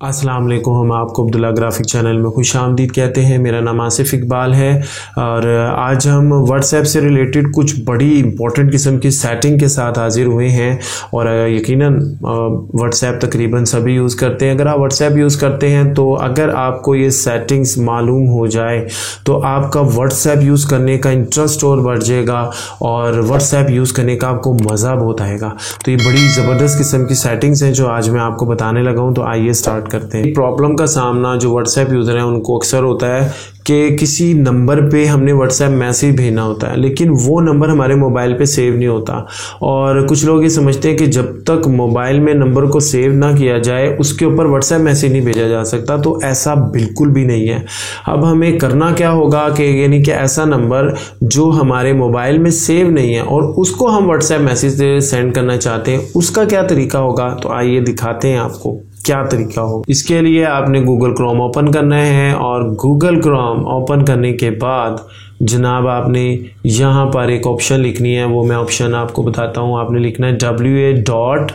अस्सलाम वालेकुम। हम आपको अब्दुल्ला ग्राफिक चैनल में खुशामदीद कहते हैं। मेरा नाम आसिफ इकबाल है और आज हम व्हाट्सएप से रिलेटेड कुछ बड़ी इंपॉर्टेंट किस्म की सेटिंग के साथ हाजिर हुए हैं। और यकीनन व्हाट्सएप तकरीबन सभी यूज़ करते हैं। अगर आप व्हाट्सएप यूज़ करते हैं तो अगर आपको ये सेटिंग्स मालूम हो जाए तो आपका व्हाट्सएप यूज़ करने का इंटरेस्ट और बढ़ जाएगा और व्हाट्सएप यूज़ करने का आपको मज़ा बहुत आएगा। तो ये बड़ी ज़बरदस्त किस्म की सेटिंग्स हैं जो आज मैं आपको बताने लगा हूँ। तो आइए स्टार्ट करते हैं। प्रॉब्लम का सामना जो व्हाट्सएप यूज़र हैं उनको अक्सर होता है कि किसी नंबर पे हमने व्हाट्सएप मैसेज भेजना होता है लेकिन वो नंबर हमारे मोबाइल पे सेव नहीं होता। और कुछ लोग ये समझते हैं कि जब तक मोबाइल में नंबर को सेव ना किया जाए उसके ऊपर व्हाट्सएप मैसेज नहीं भेजा जा सकता। तो ऐसा बिल्कुल भी नहीं है। अब हमें करना क्या होगा कि यानी कि ऐसा नंबर जो हमारे मोबाइल में सेव नहीं है और उसको हम व्हाट्सएप मैसेज सेंड करना चाहते हैं, उसका क्या तरीका होगा। तो आइए दिखाते हैं आपको क्या तरीका हो। इसके लिए आपने गूगल क्रोम ओपन करना है और गूगल क्रोम ओपन करने के बाद जनाब आपने यहाँ पर एक ऑप्शन लिखनी है। वो मैं ऑप्शन आपको बताता हूँ। आपने लिखना है WA.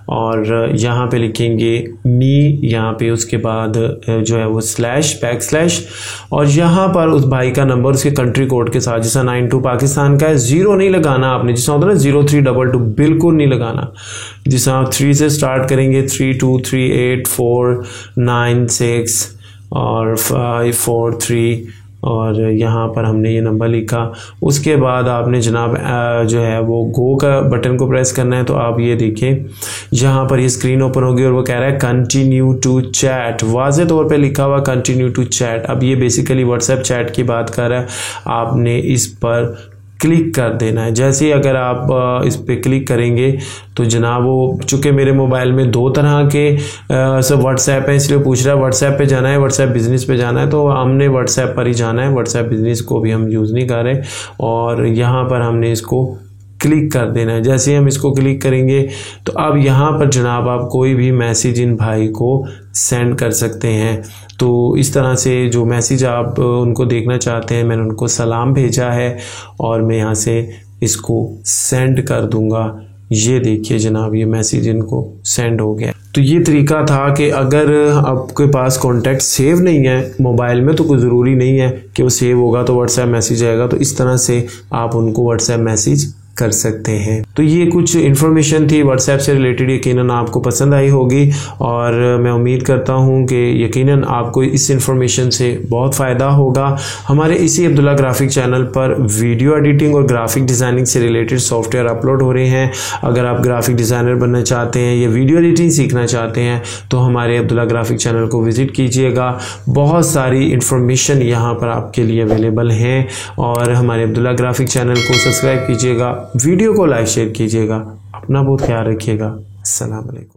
और यहाँ पे लिखेंगे मी, यहाँ पे उसके बाद जो है वो // और यहाँ पर उस भाई का नंबर उसके कंट्री कोड के साथ, जैसा 92 पाकिस्तान का है, 0 नहीं लगाना आपने, जैसा होता है ना 0322, बिल्कुल नहीं लगाना। जैसा आप 3 से स्टार्ट करेंगे 32384996 और 543 और यहाँ पर हमने ये नंबर लिखा। उसके बाद आपने जनाब जो है वो गो का बटन को प्रेस करना है। तो आप ये देखें यहाँ पर ये स्क्रीन ओपन होगी और वो कह रहा है कंटिन्यू टू चैट, वाज़े तौर पे लिखा हुआ कंटिन्यू टू चैट। अब ये बेसिकली व्हाट्सएप चैट की बात कर रहा है। आपने इस पर क्लिक कर देना है। जैसे ही अगर आप इस पर क्लिक करेंगे तो जनाब वो चूँकि मेरे मोबाइल में 2 तरह के सब व्हाट्सएप हैं इसलिए पूछ रहा है व्हाट्सएप पे जाना है व्हाट्सएप बिज़नेस पे जाना है। तो हमने व्हाट्सएप पर ही जाना है, व्हाट्सएप बिज़नेस को भी हम यूज़ नहीं कर रहे। और यहाँ पर हमने इसको क्लिक कर देना है। जैसे ही हम इसको क्लिक करेंगे तो अब यहाँ पर जनाब आप कोई भी मैसेज इन भाई को सेंड कर सकते हैं। तो इस तरह से जो मैसेज आप उनको देखना चाहते हैं, मैंने उनको सलाम भेजा है और मैं यहाँ से इसको सेंड कर दूंगा। ये देखिए जनाब ये मैसेज इनको सेंड हो गया। तो ये तरीका था कि अगर आपके पास कॉन्टैक्ट सेव नहीं है मोबाइल में तो कोई ज़रूरी नहीं है कि वो सेव होगा तो व्हाट्सएप मैसेज आएगा। तो इस तरह से आप उनको व्हाट्सएप मैसेज कर सकते हैं। तो ये कुछ इन्फॉर्मेशन थी व्हाट्सएप से रिलेटेड, यकीनन आपको पसंद आई होगी और मैं उम्मीद करता हूँ कि यकीनन आपको इस इन्फॉर्मेशन से बहुत फ़ायदा होगा। हमारे इसी अब्दुल्ला ग्राफिक चैनल पर वीडियो एडिटिंग और ग्राफिक डिज़ाइनिंग से रिलेटेड सॉफ्टवेयर अपलोड हो रहे हैं। अगर आप ग्राफिक डिज़ाइनर बनना चाहते हैं या वीडियो एडिटिंग सीखना चाहते हैं तो हमारे अब्दुल्ला ग्राफिक चैनल को विज़िट कीजिएगा। बहुत सारी इन्फॉर्मेशन यहाँ पर आपके लिए अवेलेबल हैं और हमारे अब्दुल्ला ग्राफिक चैनल को सब्सक्राइब कीजिएगा, वीडियो को लाइक शेयर कीजिएगा। अपना बहुत ख्याल रखिएगा। अस्सलाम वालेकुम।